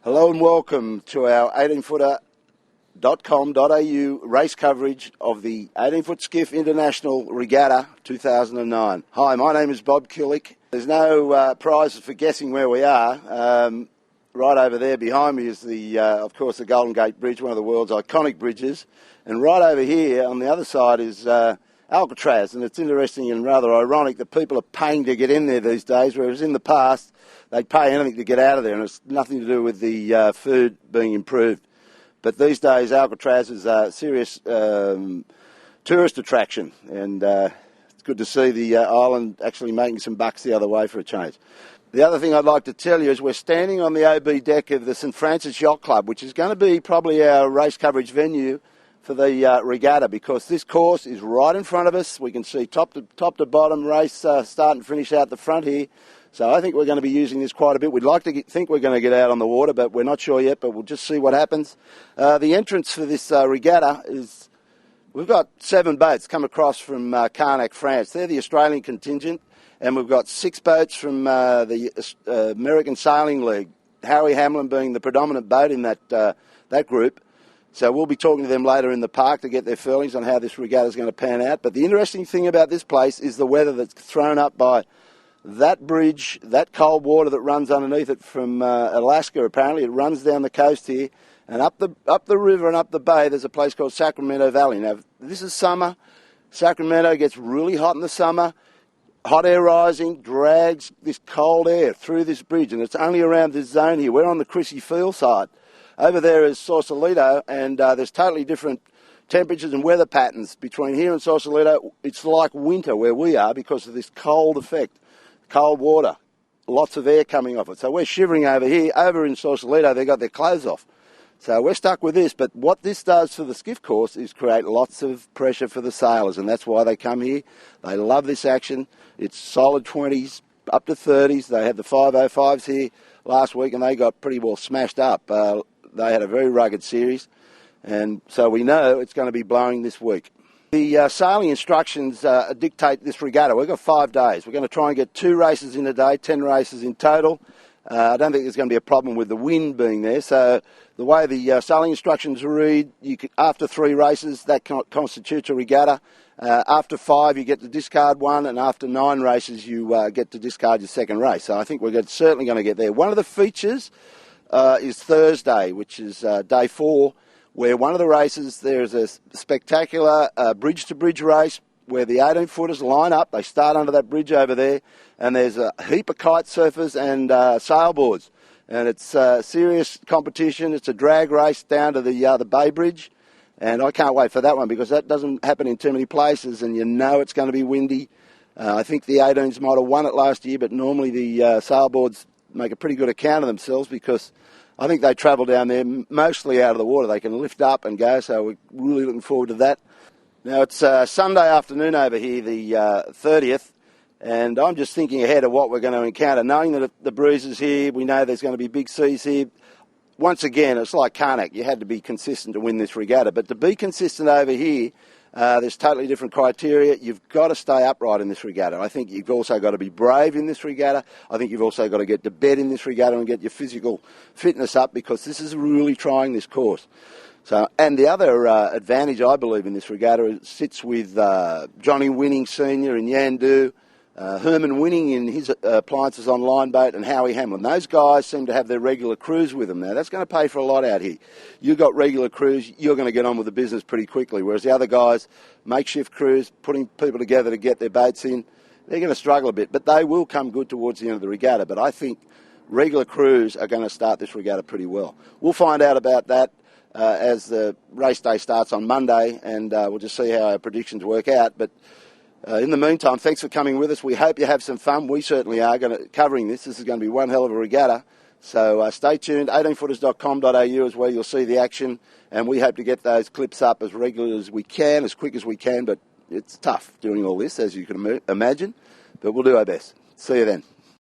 Hello and welcome to our 18footer.com.au race coverage of the 18-foot skiff international regatta 2009. Hi, my name is Bob Killick. There's no prizes for guessing where we are. Right over there behind me is of course, the Golden Gate Bridge, one of the world's iconic bridges. And right over here on the other side is Alcatraz, and it's interesting and rather ironic that people are paying to get in there these days, whereas in the past they'd pay anything to get out of there, and it's nothing to do with the food being improved. But these days Alcatraz is a serious tourist attraction, and it's good to see the island actually making some bucks the other way for a change. The other thing I'd like to tell you is we're standing on the OB deck of the St Francis Yacht Club, which is going to be probably our race coverage venue for the regatta, because this course is right in front of us. We can see top to bottom race start and finish out the front here. So I think we're going to be using this quite a bit. We'd like to think we're going to get out on the water, but we're not sure yet, but we'll just see what happens. The entrance for this regatta is, we've got 7 boats come across from Carnac, France. They're the Australian contingent, and we've got 6 boats from the American Sailing League, Harry Hamlin being the predominant boat in that group. So we'll be talking to them later in the park to get their feelings on how this regatta is going to pan out. But the interesting thing about this place is the weather that's thrown up by that bridge, that cold water that runs underneath it from Alaska. Apparently it runs down the coast here, and up the river and up the bay there's a place called Sacramento Valley. Now this is summer. Sacramento gets really hot in the summer. Hot air rising drags this cold air through this bridge, and it's only around this zone here. We're on the Chrissy Field side. Over there is Sausalito, and there's totally different temperatures and weather patterns between here and Sausalito. It's like winter where we are because of this cold effect, cold water, lots of air coming off it. So we're shivering over here. Over in Sausalito, they've got their clothes off. So we're stuck with this, but what this does for the skiff course is create lots of pressure for the sailors, and that's why they come here. They love this action. It's solid 20s, up to 30s. They had the 505s here last week, and they got pretty well smashed up. They had a very rugged series, and so we know it's going to be blowing this week. The sailing instructions dictate this regatta. We've got 5 days. We're going to try and get 2 races in a day, 10 races in total. I don't think there's going to be a problem with the wind being there. So the way the sailing instructions read, after 3 races, that constitutes a regatta. After 5, you get to discard 1, and after 9 races, you get to discard your second race. So I think we're certainly going to get there. One of the features is Thursday, which is day 4, where one of the races, there's a spectacular bridge-to-bridge race where the 18-footers line up. They start under that bridge over there, and there's a heap of kite surfers and sailboards. And it's serious competition. It's a drag race down to the Bay Bridge, and I can't wait for that one because that doesn't happen in too many places, and you know it's going to be windy. I think the 18s might have won it last year, but normally the sailboards make a pretty good account of themselves because I think they travel down there mostly out of the water. They can lift up and go, so we're really looking forward to that. Now it's Sunday afternoon over here, the 30th, and I'm just thinking ahead of what we're going to encounter. Knowing that the breeze is here, we know there's going to be big seas here. Once again, it's like Carnac. You had to be consistent to win this regatta, but to be consistent over here, there's totally different criteria. You've got to stay upright in this regatta. I think you've also got to be brave in this regatta. I think you've also got to get to bed in this regatta and get your physical fitness up because this is really trying this course. So, and the other advantage I believe in this regatta sits with Johnny Winning Sr. in Yandu, Herman Winning in his appliances on line boat, and Howie Hamlin. Those guys seem to have their regular crews with them now. That's going to pay for a lot out here. You've got regular crews, you're going to get on with the business pretty quickly, whereas the other guys, makeshift crews, putting people together to get their boats in, they're going to struggle a bit, but they will come good towards the end of the regatta. But I think regular crews are going to start this regatta pretty well. We'll find out about that as the race day starts on Monday, and we'll just see how our predictions work out. But in the meantime, thanks for coming with us. We hope you have some fun. We certainly are covering this. This is going to be one hell of a regatta. So stay tuned. 18footers.com.au is where you'll see the action. And we hope to get those clips up as regularly as we can, as quick as we can. But it's tough doing all this, as you can imagine. But we'll do our best. See you then.